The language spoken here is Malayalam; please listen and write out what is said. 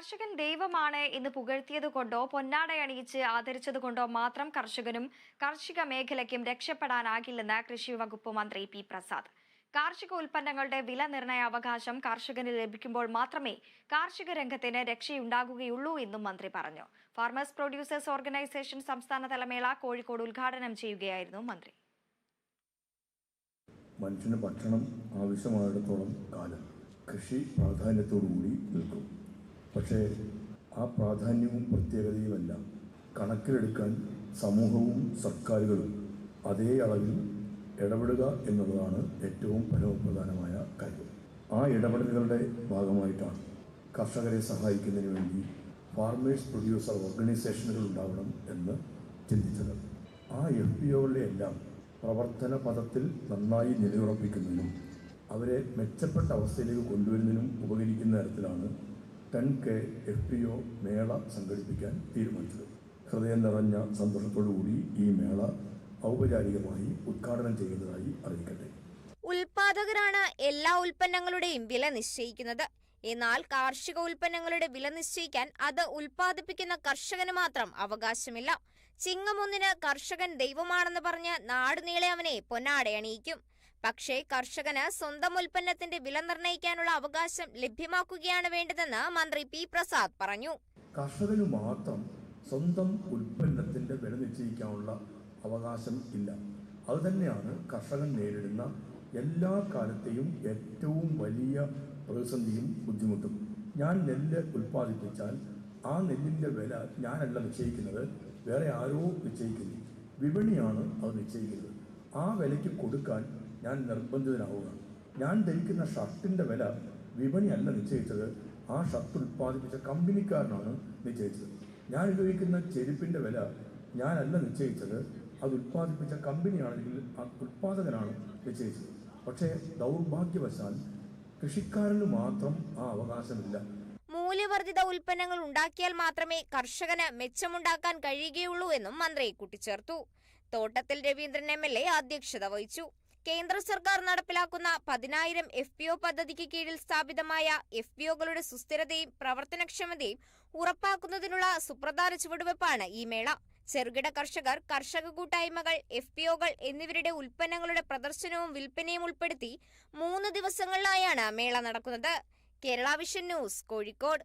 കർഷകൻ ദൈവമാണ് എന്ന് പുകഴ്ത്തിയതുകൊണ്ടോ പൊന്നാടയണിയിച്ച് ആദരിച്ചതുകൊണ്ടോ മാത്രം കർഷകനും കാർഷിക മേഖലയ്ക്കും രക്ഷപ്പെടാനാകില്ലെന്ന് കൃഷി വകുപ്പ് മന്ത്രി പി പ്രസാദ്. കാർഷിക ഉൽപ്പന്നങ്ങളുടെ വില നിർണയ അവകാശം കർഷകന് ലഭിക്കുമ്പോൾ മാത്രമേ കാർഷിക രംഗത്തിന് രക്ഷയുണ്ടാകുകയുള്ളൂ എന്നും മന്ത്രി പറഞ്ഞു. ഫാർമേഴ്സ് പ്രൊഡ്യൂസേഴ്സ് ഓർഗനൈസേഷൻ സംസ്ഥാനതല മേള കോഴിക്കോട് ഉദ്ഘാടനം ചെയ്യുകയായിരുന്നു മന്ത്രി. മനുഷ്യന് ഭക്ഷണം ആവശ്യമായിടത്തോളം കാലം കൃഷി പ്രാധാന്യത്തോടുകൂടി നിൽക്കും. പക്ഷേ ആ പ്രാധാന്യവും പ്രത്യേകതയുമെല്ലാം കണക്കിലെടുക്കാൻ സമൂഹവും സർക്കാരുകളും അതേ അളവിൽ ഇടപെടുക എന്നുള്ളതാണ് ഏറ്റവും പരമപ്രധാനമായ കാര്യം. ആ ഇടപെടലുകളുടെ ഭാഗമായിട്ടാണ് കർഷകരെ സഹായിക്കുന്നതിന് വേണ്ടി ഫാർമേഴ്സ് പ്രൊഡ്യൂസർ ഓർഗനൈസേഷനുകൾ ഉണ്ടാവണം എന്ന് ചിന്തിച്ചത്. ആ FPOകളുടെ എല്ലാം പ്രവർത്തന പദത്തിൽ നന്നായി നിലയുറപ്പിക്കുന്നതിനും അവരെ മെച്ചപ്പെട്ട അവസ്ഥയിലേക്ക് കൊണ്ടുവരുന്നതിനും ഉപകരിക്കുന്ന തരത്തിലാണ് 10K FPO മേള സംഘടിപ്പിക്കാൻ തീരുമാനിച്ചത്. ഹൃദയം നിറഞ്ഞ സന്തോഷത്തോടുകൂടി ഈ മേള ഔപചാരികമായി ഉദ്ഘാടനം ചെയ്യുന്നതായി അറിയിക്കട്ടെ. ഉൽപാദകരാണ് എല്ലാ ഉൽപ്പന്നങ്ങളുടെയും വില നിശ്ചയിക്കുന്നത്. എന്നാൽ കാർഷിക ഉൽപ്പന്നങ്ങളുടെ വില നിശ്ചയിക്കാൻ അത് ഉൽപ്പാദിപ്പിക്കുന്ന കർഷകന് മാത്രം അവകാശമില്ല. ചിങ്ങം 1 കർഷകൻ ദൈവമാണെന്ന് പറഞ്ഞ് നാടുനീളെ അവനെ പൊന്നാടയണിയിക്കും. പക്ഷേ കർഷകന് സ്വന്തം ഉൽപ്പന്നത്തിന്റെ വില നിർണ്ണയിക്കാനുള്ള അവകാശം ലഭ്യമാക്കുകയാണ് വേണ്ടതെന്ന് മന്ത്രി പി പ്രസാദ് പറഞ്ഞു. കർഷകന് മാത്രം സ്വന്തം ഉൽപ്പന്നത്തിന്റെ വില നിശ്ചയിക്കാനുള്ള അവകാശം ഇല്ല. അതുതന്നെയാണ് കർഷകൻ നേരിടുന്ന എല്ലാ കാലത്തെയും ഏറ്റവും വലിയ പ്രതിസന്ധിയും ബുദ്ധിമുട്ടും. ഞാൻ നെല്ല് ഉൽപ്പാദിപ്പിച്ചാൽ ആ നെല്ലിൻ്റെ വില ഞാനല്ല നിശ്ചയിക്കുന്നത്, വേറെ ആരോ നിശ്ചയിക്കുന്നു. വിപണിയാണ് അത് നിശ്ചയിക്കുന്നത്. ആ വിലയ്ക്ക് കൊടുക്കാൻ ഞാൻ നിർബന്ധിതനാവുകയാണ്. ഞാൻ ധരിക്കുന്ന ഷർട്ടിൻ്റെ വില വിപണിയല്ല നിശ്ചയിച്ചത്, ആ ഷർട്ട് ഉൽപ്പാദിപ്പിച്ച കമ്പനിക്കാരനാണ് നിശ്ചയിച്ചത്. ഞാൻ ഉപയോഗിക്കുന്ന ചെരുപ്പിൻ്റെ വില ഞാനല്ല നിശ്ചയിച്ചത്, അത് ഉൽപ്പാദിപ്പിച്ച കമ്പനിയാണെങ്കിൽ ആ ഉൽപ്പാദകനാണ് നിശ്ചയിച്ചത്. പക്ഷേ ദൗർഭാഗ്യവശാൽ കൃഷിക്കാരന് മാത്രം ആ അവകാശമില്ല. മൂല്യവർദ്ധിത ഉൽപ്പന്നങ്ങൾ ഉണ്ടാക്കിയാൽ മാത്രമേ കർഷകന് മെച്ചമുണ്ടാക്കാൻ കഴിയുകയുള്ളൂ എന്നും മന്ത്രി കൂട്ടിച്ചേർത്തു. തോട്ടത്തിൽ രവീന്ദ്രൻ MLA അധ്യക്ഷത വഹിച്ചു. കേന്ദ്ര സർക്കാർ നടപ്പിലാക്കുന്ന 10,000 FPO പദ്ധതിക്ക് കീഴിൽ സ്ഥാപിതമായ FPOകളുടെ സുസ്ഥിരതയും പ്രവർത്തനക്ഷമതയും ഉറപ്പാക്കുന്നതിനുള്ള സുപ്രധാന ചുവടുവെപ്പാണ് ഈ മേള. ചെറുകിട കർഷകർ, കർഷക കൂട്ടായ്മകൾ, FPOകൾ എന്നിവരുടെ ഉൽപ്പന്നങ്ങളുടെ പ്രദർശനവും വിൽപ്പനയും ഉൾപ്പെടുത്തി 3 ദിവസങ്ങളിലായാണ് മേള നടക്കുന്നത്. Kerala vision news, Kozhikode.